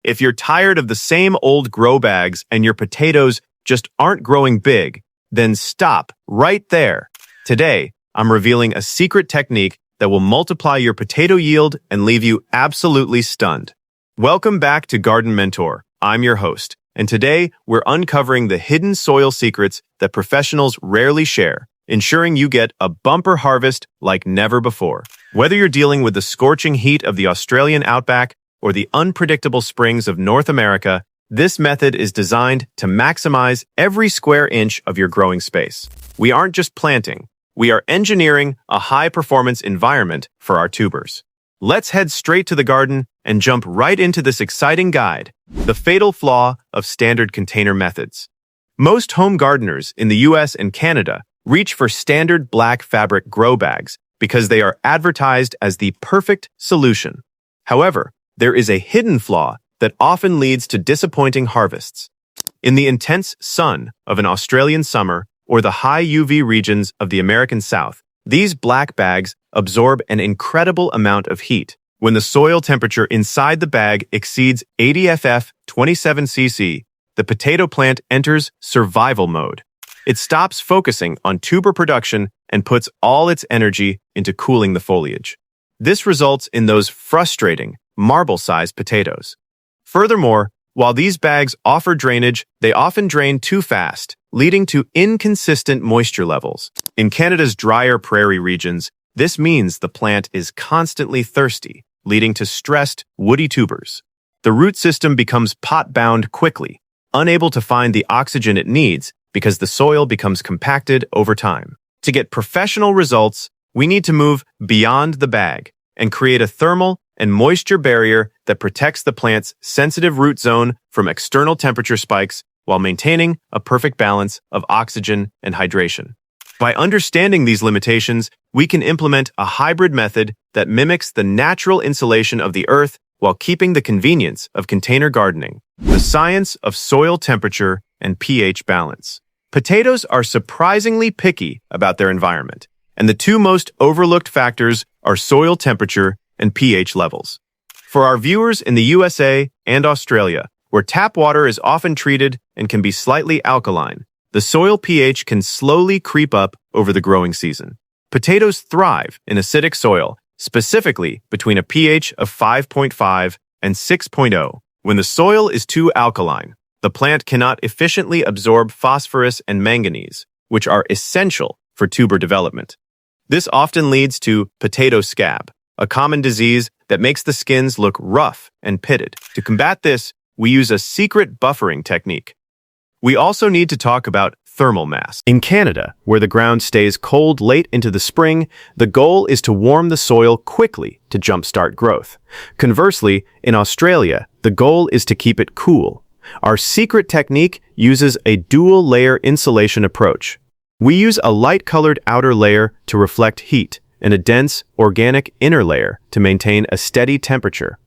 If you're tired of the same old grow bags and your potatoes just aren't growing big, then stop right there. Today, I'm revealing a secret technique that will multiply your potato yield and leave you absolutely stunned. Welcome back to Garden Mentor. I'm your host, and today we're uncovering the hidden soil secrets that professionals rarely share, ensuring you get a bumper harvest like never before. Whether you're dealing with the scorching heat of the Australian outback or the unpredictable springs of North America, this method is designed to maximize every square inch of your growing space. We aren't just planting, we are engineering a high-performance environment for our tubers. Let's head straight to the garden and jump right into this exciting guide, the fatal flaw of standard container methods. Most home gardeners in the US and Canada reach for standard black fabric grow bags because they are advertised as the perfect solution. However, there is a hidden flaw that often leads to disappointing harvests. In the intense sun of an Australian summer or the high UV regions of the American South, these black bags absorb an incredible amount of heat. When the soil temperature inside the bag exceeds 80 FF 27 cc, the potato plant enters survival mode. It stops focusing on tuber production and puts all its energy into cooling the foliage. This results in those frustrating, marble-sized potatoes. Furthermore, while these bags offer drainage, they often drain too fast, leading to inconsistent moisture levels. In Canada's drier prairie regions, this means the plant is constantly thirsty, leading to stressed, woody tubers. The root system becomes pot-bound quickly, unable to find the oxygen it needs because the soil becomes compacted over time. To get professional results, we need to move beyond the bag and create a thermal and moisture barrier that protects the plant's sensitive root zone from external temperature spikes while maintaining a perfect balance of oxygen and hydration. By understanding these limitations, we can implement a hybrid method that mimics the natural insulation of the earth while keeping the convenience of container gardening. The science of soil temperature and pH balance. Potatoes are surprisingly picky about their environment, and the two most overlooked factors are soil temperature and pH levels. For our viewers in the USA and Australia, where tap water is often treated and can be slightly alkaline, the soil pH can slowly creep up over the growing season. Potatoes thrive in acidic soil, specifically between a pH of 5.5 and 6.0. When the soil is too alkaline, the plant cannot efficiently absorb phosphorus and manganese, which are essential for tuber development. This often leads to potato scab, a common disease that makes the skins look rough and pitted. To combat this, we use a secret buffering technique. We also need to talk about thermal mass. In Canada, where the ground stays cold late into the spring, the goal is to warm the soil quickly to jumpstart growth. Conversely, in Australia, the goal is to keep it cool. Our secret technique uses a dual-layer insulation approach. We use a light-colored outer layer to reflect heat and a dense, organic inner layer to maintain a steady temperature.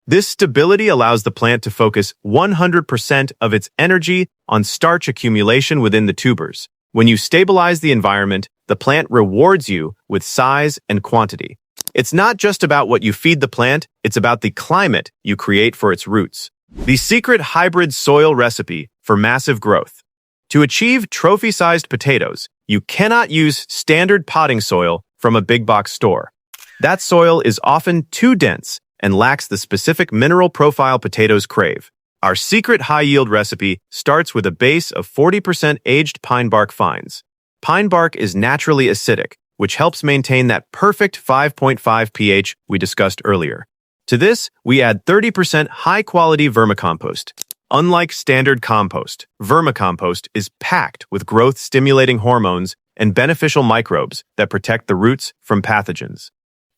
This stability allows the plant to focus 100% of its energy on starch accumulation within the tubers. When you stabilize the environment, the plant rewards you with size and quantity. It's not just about what you feed the plant, it's about the climate you create for its roots. The secret hybrid soil recipe for massive growth. To achieve trophy-sized potatoes, you cannot use standard potting soil from a big box store. That soil is often too dense and lacks the specific mineral profile potatoes crave. Our secret high-yield recipe starts with a base of 40% aged pine bark fines. Pine bark is naturally acidic, which helps maintain that perfect 5.5 pH we discussed earlier. To this, we add 30% high-quality vermicompost. Unlike standard compost, vermicompost is packed with growth-stimulating hormones and beneficial microbes that protect the roots from pathogens.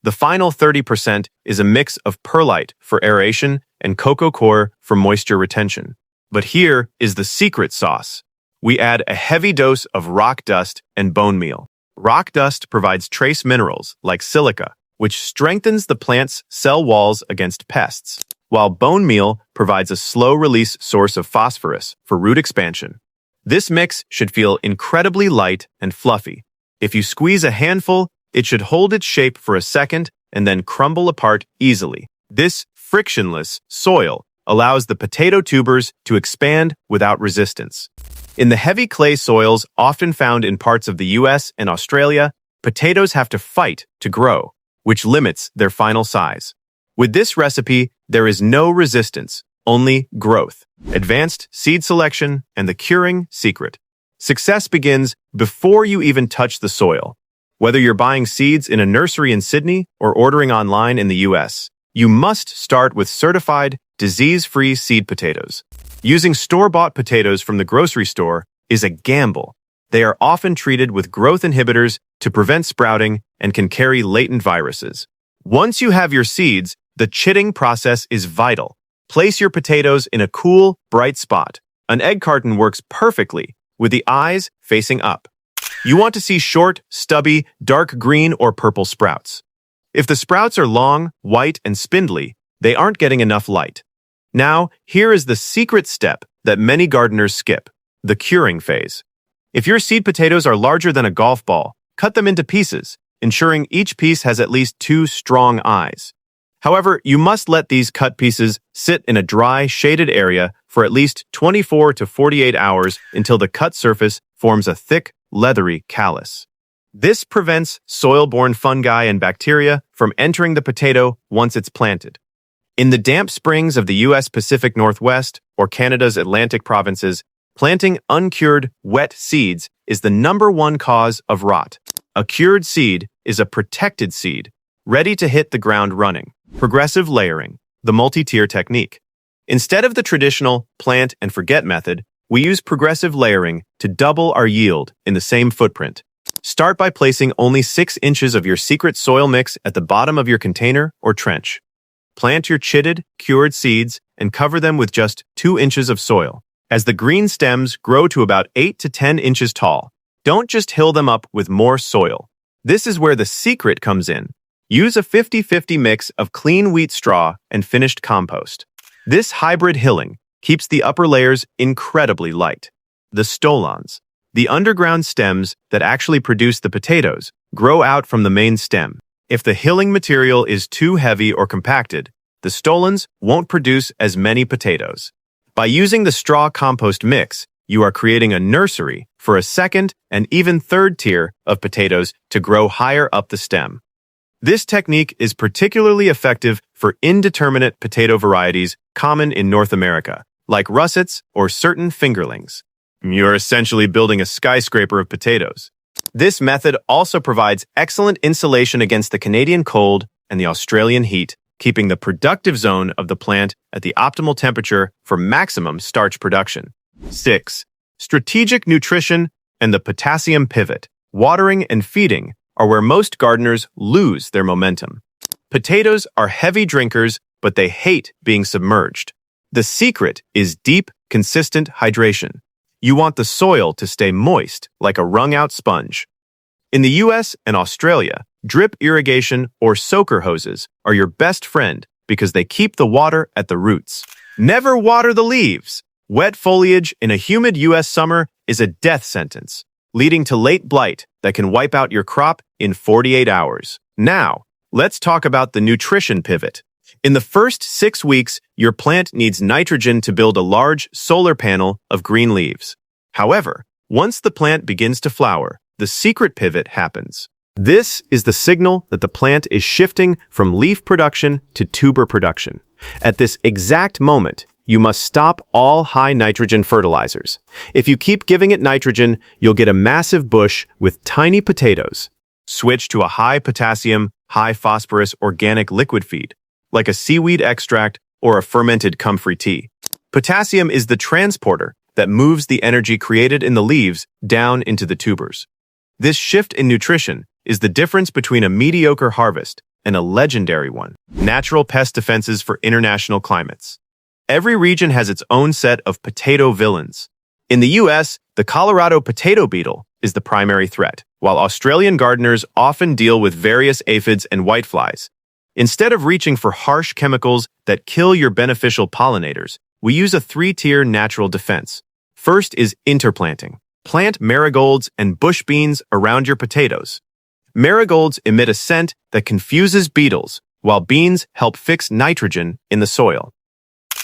The final 30% is a mix of perlite for aeration and Coco Coir for moisture retention. But here is the secret sauce. We add a heavy dose of rock dust and bone meal. Rock dust provides trace minerals like silica, which strengthens the plant's cell walls against pests, while bone meal provides a slow-release source of phosphorus for root expansion. This mix should feel incredibly light and fluffy. If you squeeze a handful, it should hold its shape for a second and then crumble apart easily. This frictionless soil allows the potato tubers to expand without resistance. In the heavy clay soils often found in parts of the US and Australia, potatoes have to fight to grow, which limits their final size. With this recipe, there is no resistance, only growth, advanced seed selection, and the curing secret. Success begins before you even touch the soil. Whether you're buying seeds in a nursery in Sydney or ordering online in the US, you must start with certified, disease-free seed potatoes. Using store-bought potatoes from the grocery store is a gamble. They are often treated with growth inhibitors to prevent sprouting and can carry latent viruses. Once you have your seeds, the chitting process is vital. Place your potatoes in a cool, bright spot. An egg carton works perfectly, with the eyes facing up. You want to see short, stubby, dark green or purple sprouts. If the sprouts are long, white, and spindly, they aren't getting enough light. Now, here is the secret step that many gardeners skip, the curing phase. If your seed potatoes are larger than a golf ball, cut them into pieces, ensuring each piece has at least 2 strong eyes. However, you must let these cut pieces sit in a dry, shaded area for at least 24 to 48 hours until the cut surface forms a thick, leathery callus. This prevents soil-borne fungi and bacteria from entering the potato once it's planted. In the damp springs of the U.S. Pacific Northwest or Canada's Atlantic provinces, planting uncured, wet seeds is the #1 cause of rot. A cured seed is a protected seed, ready to hit the ground running. Progressive layering, the multi-tier technique. Instead of the traditional plant and forget method, we use progressive layering to double our yield in the same footprint. Start by placing only 6 inches of your secret soil mix at the bottom of your container or trench. Plant your chitted, cured seeds and cover them with just 2 inches of soil. As the green stems grow to about 8 to 10 inches tall, don't just hill them up with more soil. This is where the secret comes in. Use a 50-50 mix of clean wheat straw and finished compost. This hybrid hilling keeps the upper layers incredibly light. The stolons, the underground stems that actually produce the potatoes, grow out from the main stem. If the hilling material is too heavy or compacted, the stolons won't produce as many potatoes. By using the straw compost mix, you are creating a nursery for a second and even third tier of potatoes to grow higher up the stem. This technique is particularly effective for indeterminate potato varieties common in North America, like russets or certain fingerlings. You're essentially building a skyscraper of potatoes. This method also provides excellent insulation against the Canadian cold and the Australian heat, keeping the productive zone of the plant at the optimal temperature for maximum starch production. 6. Strategic nutrition and the potassium pivot. Watering and feeding are where most gardeners lose their momentum. Potatoes are heavy drinkers, but they hate being submerged. The secret is deep, consistent hydration. You want the soil to stay moist, like a wrung-out sponge. In the US and Australia, drip irrigation or soaker hoses are your best friend because they keep the water at the roots. Never water the leaves. Wet foliage in a humid US summer is a death sentence, leading to late blight that can wipe out your crop in 48 hours. Now, let's talk about the nutrition pivot. In the first 6 weeks, your plant needs nitrogen to build a large solar panel of green leaves. However, once the plant begins to flower, the secret pivot happens. This is the signal that the plant is shifting from leaf production to tuber production. At this exact moment, you must stop all high nitrogen fertilizers. If you keep giving it nitrogen, you'll get a massive bush with tiny potatoes. Switch to a high potassium, high phosphorus organic liquid feed, like a seaweed extract or a fermented comfrey tea. Potassium is the transporter that moves the energy created in the leaves down into the tubers. This shift in nutrition is the difference between a mediocre harvest and a legendary one. Natural pest defenses for international climates. Every region has its own set of potato villains. In the US, the Colorado potato beetle is the primary threat, while Australian gardeners often deal with various aphids and whiteflies. Instead of reaching for harsh chemicals that kill your beneficial pollinators, we use a 3-tier natural defense. First is interplanting. Plant marigolds and bush beans around your potatoes. Marigolds emit a scent that confuses beetles, while beans help fix nitrogen in the soil.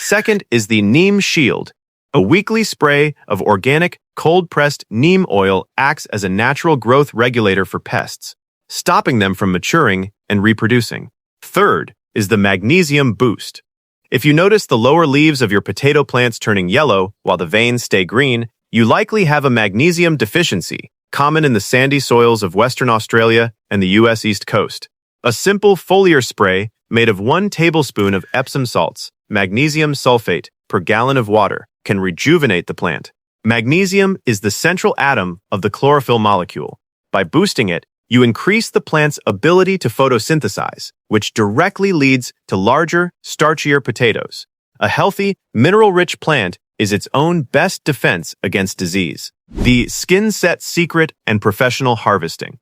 Second is the Neem Shield. A weekly spray of organic, cold-pressed neem oil acts as a natural growth regulator for pests, stopping them from maturing and reproducing. Third is the Magnesium Boost. If you notice the lower leaves of your potato plants turning yellow while the veins stay green, you likely have a magnesium deficiency, common in the sandy soils of Western Australia and the U.S. East Coast. A simple foliar spray made of 1 tablespoon of Epsom salts, magnesium sulfate, per gallon of water can rejuvenate the plant. Magnesium is the central atom of the chlorophyll molecule. By boosting it, you increase the plant's ability to photosynthesize, which directly leads to larger, starchier potatoes. A healthy, mineral-rich plant is its own best defense against disease. The skin set secret and professional harvesting.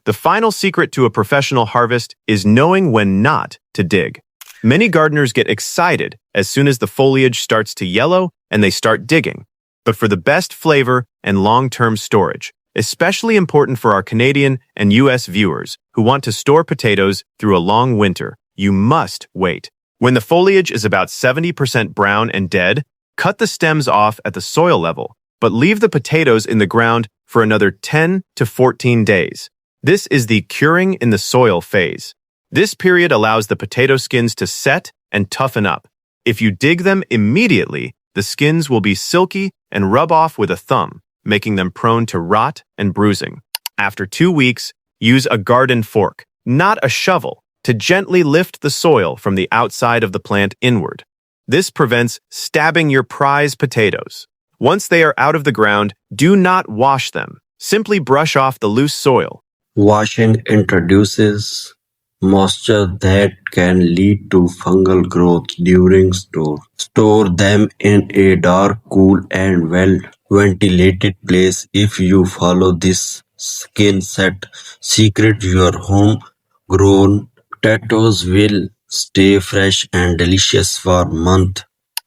The final secret to a professional harvest is knowing when not to dig. Many gardeners get excited as soon as the foliage starts to yellow and they start digging. But for the best flavor and long-term storage, especially important for our Canadian and U.S. viewers who want to store potatoes through a long winter, you must wait. When the foliage is about 70% brown and dead, cut the stems off at the soil level, but leave the potatoes in the ground for another 10 to 14 days. This is the curing in the soil phase. This period allows the potato skins to set and toughen up. If you dig them immediately, the skins will be silky and rub off with a thumb, making them prone to rot and bruising. After 2 weeks, use a garden fork, not a shovel, to gently lift the soil from the outside of the plant inward. This prevents stabbing your prize potatoes. Once they are out of the ground, do not wash them. Simply brush off the loose soil. Washing introduces moisture that can lead to fungal growth during store. Store them in a dark, cool, and well-ventilated place. If you follow this skin set secret, your home-grown potatoes will stay fresh and delicious for months,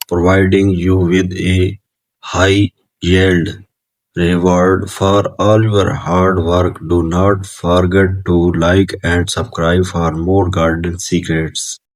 providing you with a high yield reward for all your hard work. Do not forget to like and subscribe for more garden secrets.